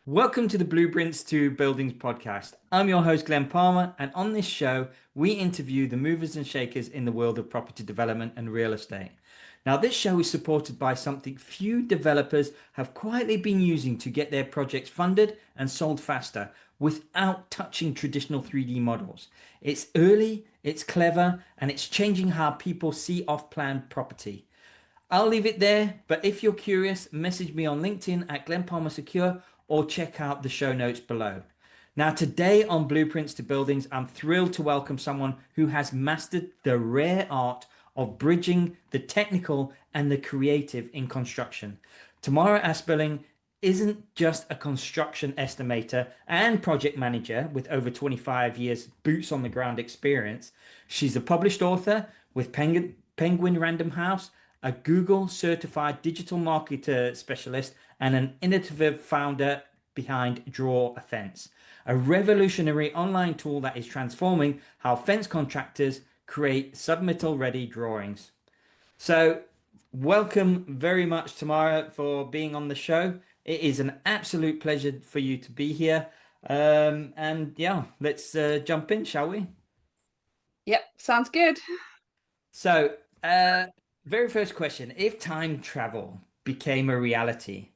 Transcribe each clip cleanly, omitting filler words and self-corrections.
Welcome to the Blueprints to Buildings podcast. I'm your host, Glen Palmer, and on this show, we interview the movers and shakers in the world of property development and real estate. Now, this show is supported by something few developers have quietly been using to get their projects funded and sold faster without touching traditional 3D models. It's early, it's clever, and it's changing how people see off-plan property. I'll leave it there, but if you're curious, message me on LinkedIn at Glen Palmer Secure or check out the show notes below. Now, today on Blueprints to Buildings, I'm thrilled to welcome someone who has mastered the rare art of bridging the technical and the creative in construction. Tamara Aspelling isn't just a construction estimator and project manager with over 25 years boots on the ground experience. She's a published author with Penguin Random House, a Google certified digital marketer specialist, and an innovative founder behind DrawAFence, a revolutionary online tool that is transforming how fence contractors create submittal-ready drawings. So, welcome very much, Tamara, for being on the show. It is an absolute pleasure for you to be here. And yeah, let's jump in, shall we? Yep, sounds good. So, uh, very first question. If time travel became a reality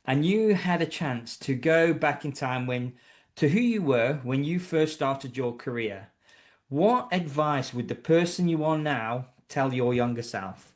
and you had a chance to go back in time to who you were when you first started your career, what advice would the person you are now tell your younger self?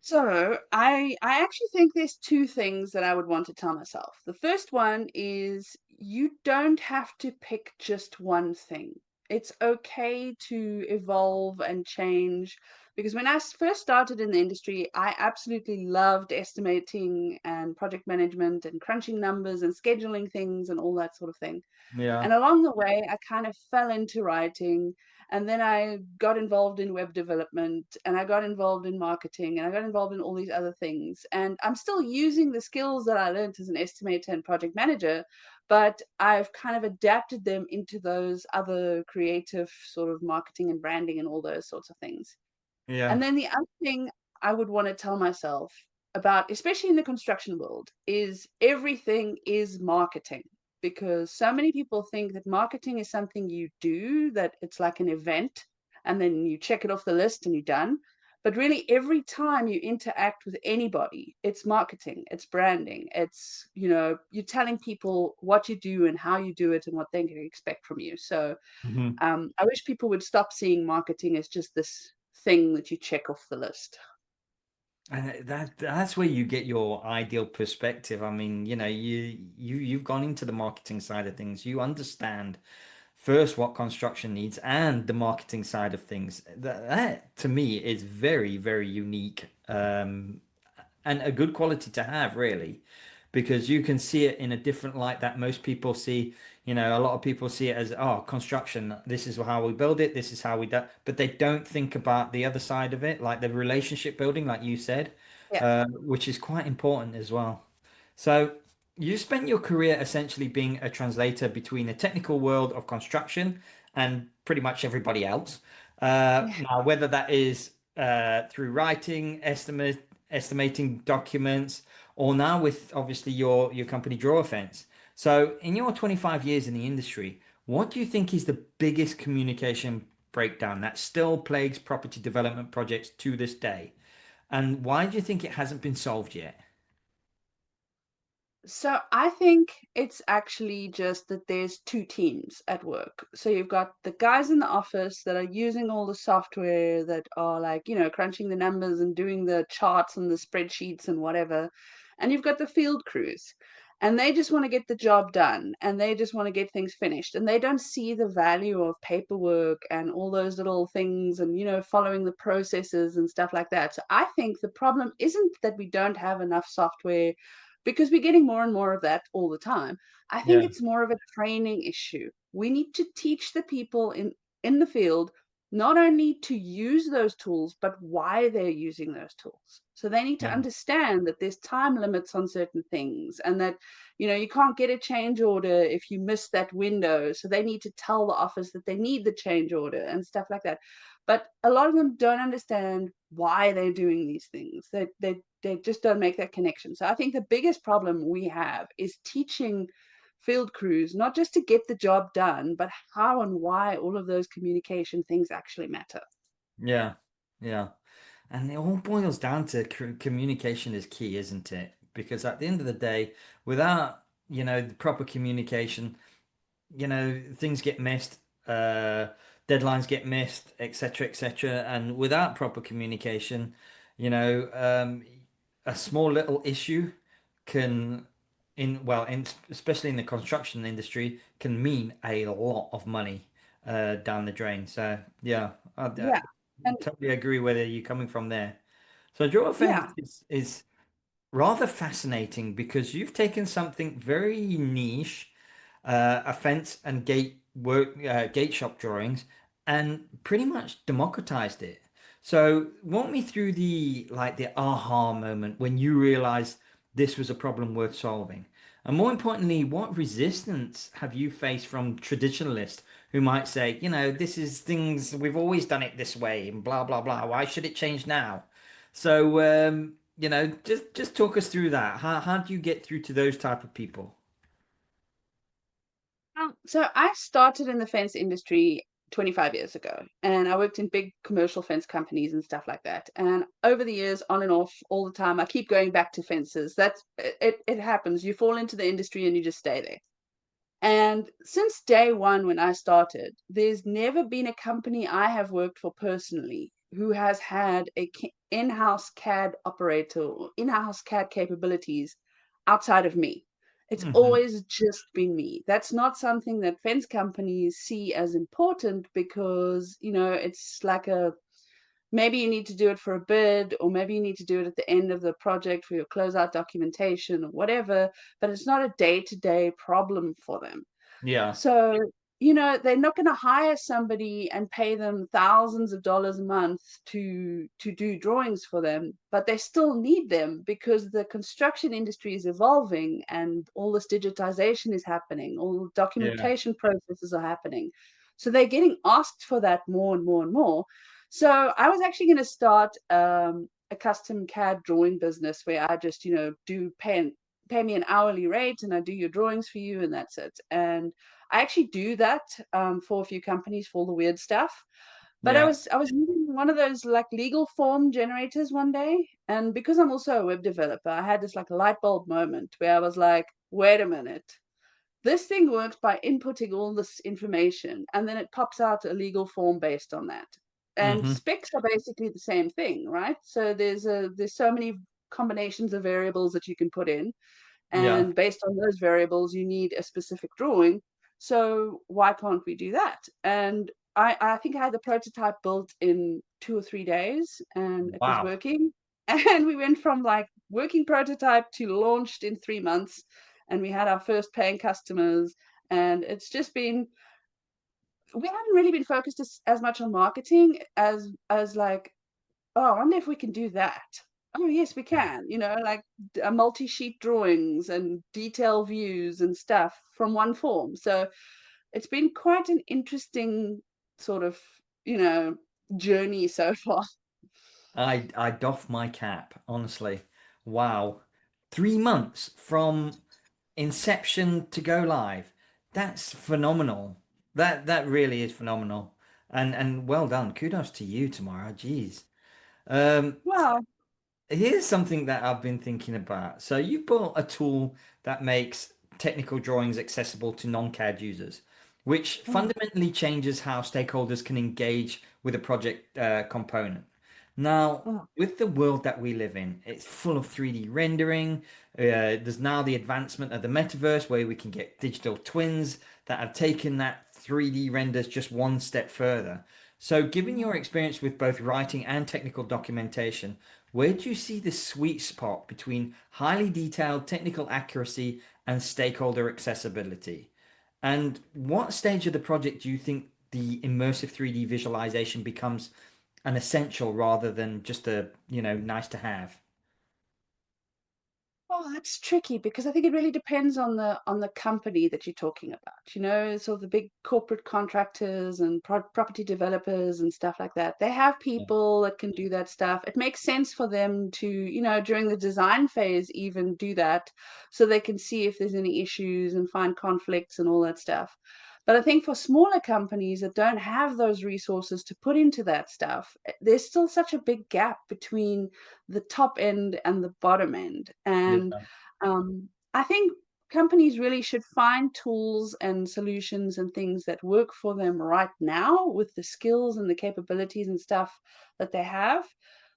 So I actually think there's two things that I would want to tell myself. The first one is you don't have to pick just one thing. It's okay to evolve and change because when first started in the industry, I absolutely loved estimating and project management and crunching numbers and scheduling things and all that sort of thing. Yeah. And along the way, I kind of fell into writing. And then I got involved in web development and I got involved in marketing and I got involved in all these other things. And I'm still using the skills that I learned as an estimator and project manager, but I've kind of adapted them into those other creative sort of marketing and branding and all those sorts of things. Yeah. And then the other thing I would want to tell myself about, especially in the construction world, is everything is marketing. Because so many people think that marketing is something you do, that it's like an event, and then you check it off the list and you're done. But really, every time you interact with anybody, it's marketing, it's branding, you're telling people what you do and how you do it and what they can expect from you. So Mhm. I wish people would stop seeing marketing as just this thing that you check off the list. And that's where you get your ideal perspective. I mean, you've gone into the marketing side of things. You understand first what construction needs and the marketing side of things. That to me is very, very unique, and a good quality to have, really, because you can see it in a different light that most people see. A lot of people see it as, oh, construction, this is how we build it, this is how we do, but they don't think about the other side of it, like the relationship building, like you said, Yeah. which is quite important as well. So you spent your career essentially being a translator between the technical world of construction and pretty much everybody else. Now, whether that is through writing, estimating documents, or now with obviously your company DrawAFence. So, in your 25 years in the industry, what do you think is the biggest communication breakdown that still plagues property development projects to this day? And why do you think it hasn't been solved yet? So I think it's actually just that there's two teams at work. So you've got the guys in the office that are using all the software that are like, crunching the numbers and doing the charts and the spreadsheets and whatever. And you've got the field crews. And they just want to get the job done and they just want to get things finished. And they don't see the value of paperwork and all those little things and, following the processes and stuff like that. So I think the problem isn't that we don't have enough software because we're getting more and more of that all the time. I think Yeah. it's more of a training issue. We need to teach the people in the field not only to use those tools, but why they're using those tools. So they need to Yeah. understand that there's time limits on certain things and that, you can't get a change order if you miss that window. So they need to tell the office that they need the change order and stuff like that. but a lot of them don't understand why they're doing these things. They just don't make that connection. So I think the biggest problem we have is teaching field crews not just to get the job done, but how and why all of those communication things actually matter. Yeah. Yeah. And it all boils down to communication is key, isn't it? Because at the end of the day, without, the proper communication, things get missed, uh, deadlines get missed, etc., etc. And without proper communication, you know, um, a small little issue can, especially in the construction industry, can mean a lot of money down the drain. So yeah, I Yeah. And totally agree where you're coming from there. So draw offense yeah, is rather fascinating because you've taken something very niche, a fence and gate shop drawings, and pretty much democratized it. So walk me through the aha moment when you realized this was a problem worth solving. And more importantly, what resistance have you faced from traditionalists who might say, this is things we've always done it this way and blah blah blah. Why should it change now? So just talk us through that. How do you get through to those type of people? so I started in the fence industry 25 years ago, and I worked in big commercial fence companies and stuff like that. And over the years, on and off, all the time, I keep going back to fences. That's it. It happens. You fall into the industry and you just stay there. And since day one, when I started, there's never been a company I have worked for personally who has had a in-house CAD operator or in-house CAD capabilities outside of me. It's Hmm. always just been me. That's not something that fence companies see as important because, it's like a maybe you need to do it for a bid, or maybe you need to do it at the end of the project for your closeout documentation or whatever, but it's not a day-to-day problem for them. Yeah, So, they're not going to hire somebody and pay them thousands of dollars a month to do drawings for them, but they still need them because the construction industry is evolving and all this digitization is happening, all the yeah, documentation processes are happening. So they're getting asked for that more and more and more. So I was actually going to start a custom CAD drawing business where I just, do pay me an hourly rate and I do your drawings for you and that's it. And I actually do that for a few companies for all the weird stuff. But I yeah. was I was using one of those like legal form generators one day, and because I'm also a web developer, I had this like light bulb moment where I was like, wait a minute, this thing works by inputting all this information, and then it pops out a legal form based on that. And Hmm. specs are basically the same thing, right? So there's so many combinations of variables that you can put in, Yeah. and based on those variables you need a specific drawing. So why can't we do that? And I think I had the prototype built in 2 or 3 days and it was Wow. working. And we went from like working prototype to launched in 3 months, and we had our first paying customers. And it's just been, we haven't really been focused as much on marketing as like, oh, I wonder if we can do that. Oh, yes, we Yeah. can. Like multi-sheet drawings and detail views and stuff from one form. So it's been quite an interesting sort of, you know, journey so far. I doff my cap, honestly. Wow. 3 months from inception to go live. That's phenomenal. That really is phenomenal. And well done. Kudos to you, Tamara. Jeez. Um, Wow. Here's something that I've been thinking about. So you've built a tool that makes technical drawings accessible to non-CAD users, which Mm, fundamentally changes how stakeholders can engage with a project component. Now, mm, with the world that we live in, it's full of 3D rendering. There's now the advancement of the metaverse where we can get digital twins that have taken that 3D renders just one step further. So, given your mm. experience with both writing and technical documentation, where do you see the sweet spot between highly detailed technical accuracy and stakeholder accessibility? And what stage of the project do you think the immersive 3D visualization becomes an essential rather than just a, nice to have? Oh, that's tricky because I think it really depends on the company that you're talking about. You know, sort of the big corporate contractors and property developers and stuff like that. They have Yeah. people that can do that stuff. It makes sense for them to, you know, during the design phase even do that so they can see if there's any issues and find conflicts and all that stuff. But I think for smaller companies that don't have those resources to put into that stuff, there's still such a big gap between the top end and the bottom end. And Yeah. I think companies really should find tools and solutions and things that work for them right now with the skills and the capabilities and stuff that they have.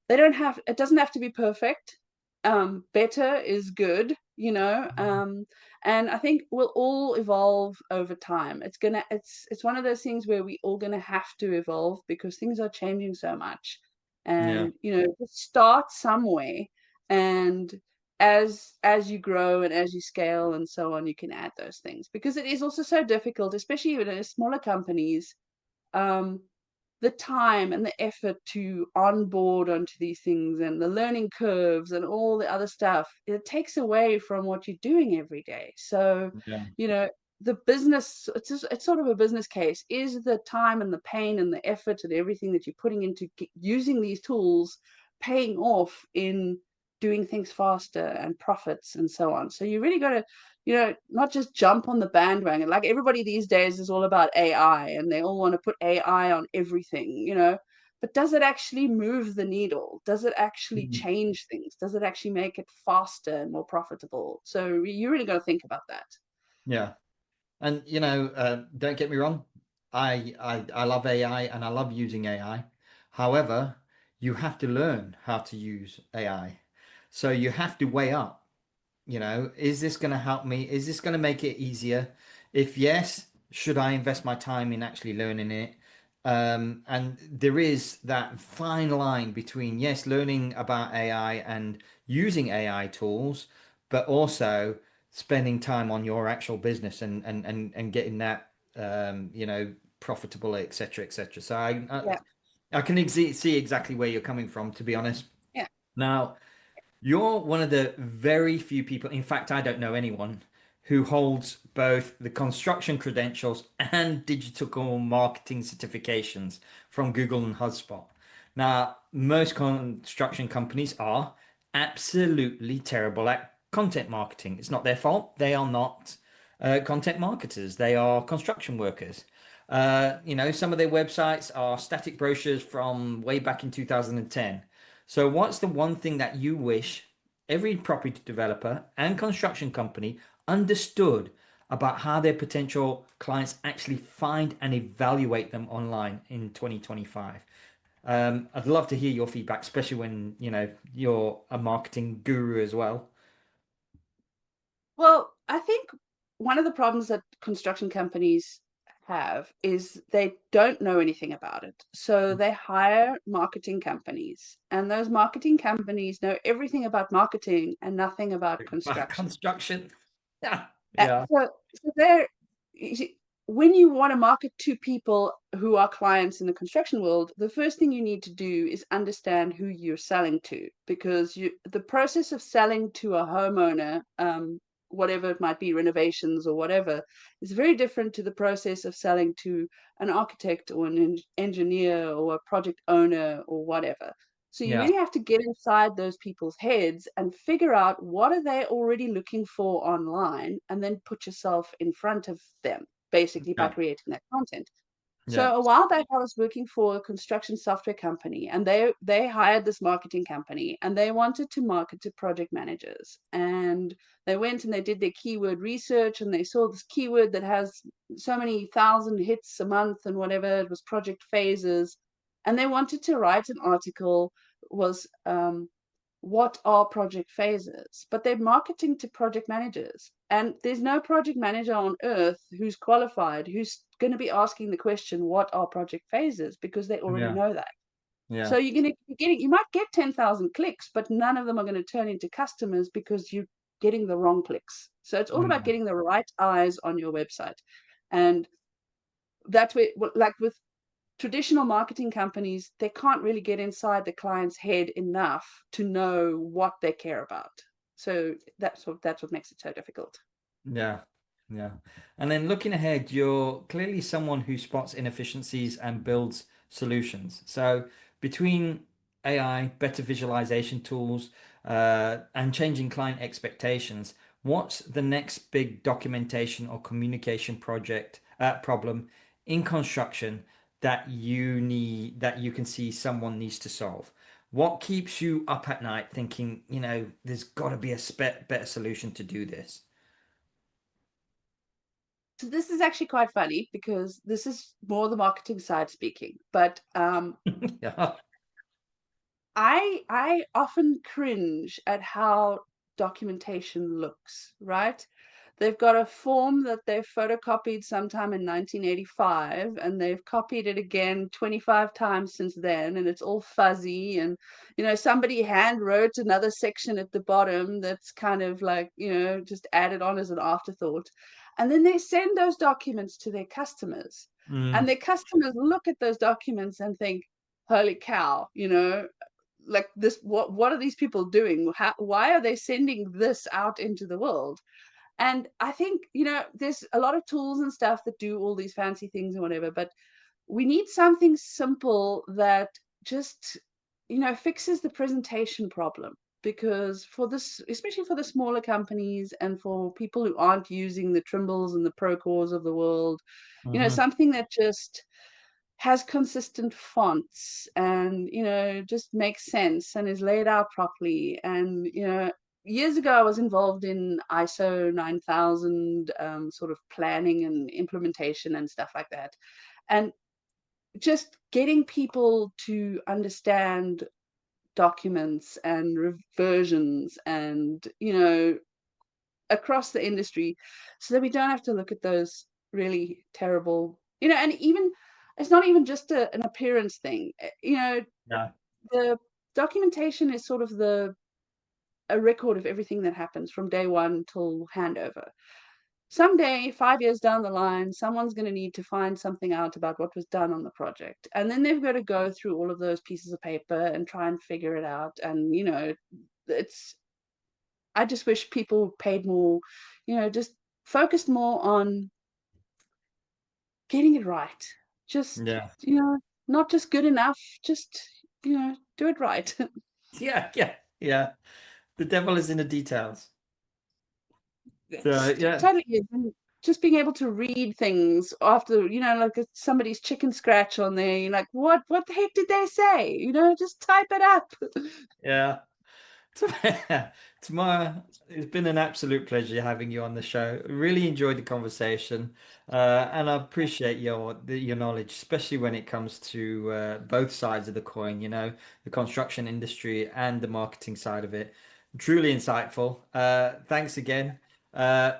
They don't have, it doesn't have to be perfect. Better is good, you know. And I think we'll all evolve over time. It's one of those things where we all gonna have to evolve because things are changing so much. Yeah. And you know, just start somewhere, and as you grow and as you scale and so on, you can add those things because it is also so difficult, especially even in smaller companies. Um, the time and the effort to onboard onto these things and the learning curves and all the other stuff, it takes away from what you're doing every day. So, Yeah. you know, the business, it's sort of a business case. Is the time and the pain and the effort and everything that you're putting into using these tools paying off in doing things faster and profits and so on? So you really got to, you know, not just jump on the bandwagon. Like everybody these days is all about AI and they all want to put AI on everything, you know. But does it actually move the needle? Does it actually Mhm. change things? Does it actually make it faster and more profitable? So you really got to think about that. Yeah. And don't get me wrong, I love AI and I love using AI. However, you have to learn how to use AI. So you have to weigh up, is this going to help me? Is this going to make it easier? If yes, should I invest my time in actually learning it? And there is that fine line between, yes, learning about AI and using AI tools, but also spending time on your actual business and getting that profitable, etc., etc. So Yeah, I can see exactly where you're coming from, to be honest. yeah, Now, you're one of the very few people, in fact, I don't know anyone who holds both the construction credentials and digital marketing certifications from Google and HubSpot. Now, most construction companies are absolutely terrible at content marketing. It's not their fault. They are not content marketers. They are construction workers. Some of their websites are static brochures from way back in 2010. So, what's the one thing that you wish every property developer and construction company understood about how their potential clients actually find and evaluate them online in 2025? I'd love to hear your feedback, especially when you're a marketing guru as well. well, I think one of the problems that construction companies have is they don't know anything about it. So they hire marketing companies, and those marketing companies know everything about marketing and nothing about construction. Construction. Yeah. Uh, Yeah. So, so they're, you see, when you want to market to people who are clients in the construction world, the first thing you need to do is understand who you're selling to, because the process of selling to a homeowner, whatever it might be, renovations or whatever, is very different to the process of selling to an architect or an engineer or a project owner or whatever. So you Yeah. really have to get inside those people's heads and figure out what are they already looking for online, and then put yourself in front of them, basically by Yeah. creating that content. Yeah. So a while back, I was working for a construction software company, and they hired this marketing company, and they wanted to market to project managers. And they went and they did their keyword research, and they saw this keyword that has so many thousand hits a month and whatever. It was project phases, and they wanted to write an article. Was what are project phases? But they're marketing to project managers. And there's no project manager on earth who's qualified, who's going to be asking the question, what are project phases? Because they already Yeah. know that. Yeah. So you're going to be getting, you might get 10,000 clicks, but none of them are going to turn into customers because you're getting the wrong clicks. So it's all about Mm. getting the right eyes on your website. And that's where, like with traditional marketing companies, they can't really get inside the client's head enough to know what they care about. So that's what makes it so difficult. Yeah, yeah. And then looking ahead, you're clearly someone who spots inefficiencies and builds solutions. So between AI, better visualization tools, and changing client expectations, what's the next big documentation or communication project problem in construction that you can see someone needs to solve? What keeps you up at night thinking, there's got to be a better solution to do this? So this is actually quite funny because this is more the marketing side speaking, but Yeah. I often cringe at how documentation looks, right? They've got a form that they've photocopied sometime in 1985, and they've copied it again 25 times since then, and it's all fuzzy. And, somebody hand wrote another section at the bottom that's kind of like, just added on as an afterthought. And then they send those documents to their customers, and Mm, their customers look at those documents and think, holy cow, like this, what are these people doing? Why are they sending this out into the world? And I think, there's a lot of tools and stuff that do all these fancy things and whatever, but we need something simple that just, fixes the presentation problem. Because for this, especially for the smaller companies and for people who aren't using the Trimbles and the Procores of the world, mhm. something that just has consistent fonts and just makes sense and is laid out properly. And years ago I was involved in ISO 9000 sort of planning and implementation and stuff like that, and just getting people to understand documents and reversions and across the industry, so that we don't have to look at those really terrible, and even it's not even just an appearance thing. Yeah. The documentation is sort of the a record of everything that happens from day one till handover. Someday, 5 years down the line, someone's going to need to find something out about what was done on the project, and then they've got to go through all of those pieces of paper and try and figure it out. And it's I just wish people paid more, just focused more on getting it right. Just, Yeah. not just good enough, just, do it right. Yeah. Yeah. Yeah. The devil is in the details. So It's yeah. totally is. And just being able to read things after, like somebody's chicken scratch on there, you're like, what the heck did they say? Just type it up. Yeah. Tamara, it's been an absolute pleasure having you on the show. Really enjoyed the conversation, and I appreciate your knowledge, especially when it comes to both sides of the coin. The construction industry and the marketing side of it. Truly insightful. Thanks again. Uh,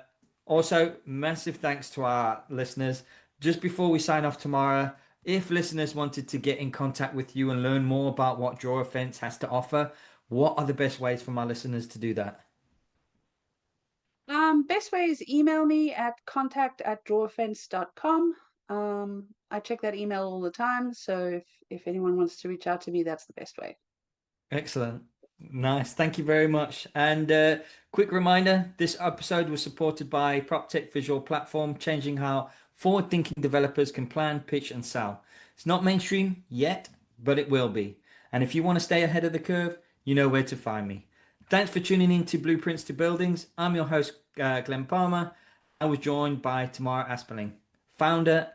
Also, massive thanks to our listeners. Just before we sign off tomorrow, if listeners wanted to get in contact with you and learn more about what DrawAFence has to offer, what are the best ways for my listeners to do that? Best way is email me at contact@drawafence.com. I check that email all the time, so if anyone wants to reach out to me, that's the best way. Excellent. Nice. Thank you very much. And quick reminder, this episode was supported by PropTech Visual Platform, changing how forward-thinking developers can plan, pitch, and sell. It's not mainstream yet, but it will be. And if you want to stay ahead of the curve, you know where to find me. Thanks for tuning in to Blueprints to Buildings. I'm your host, Glen Palmer. I was joined by Tamara Asperling, founder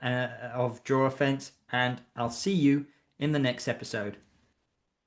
of DrawAFence, and I'll see you in the next episode.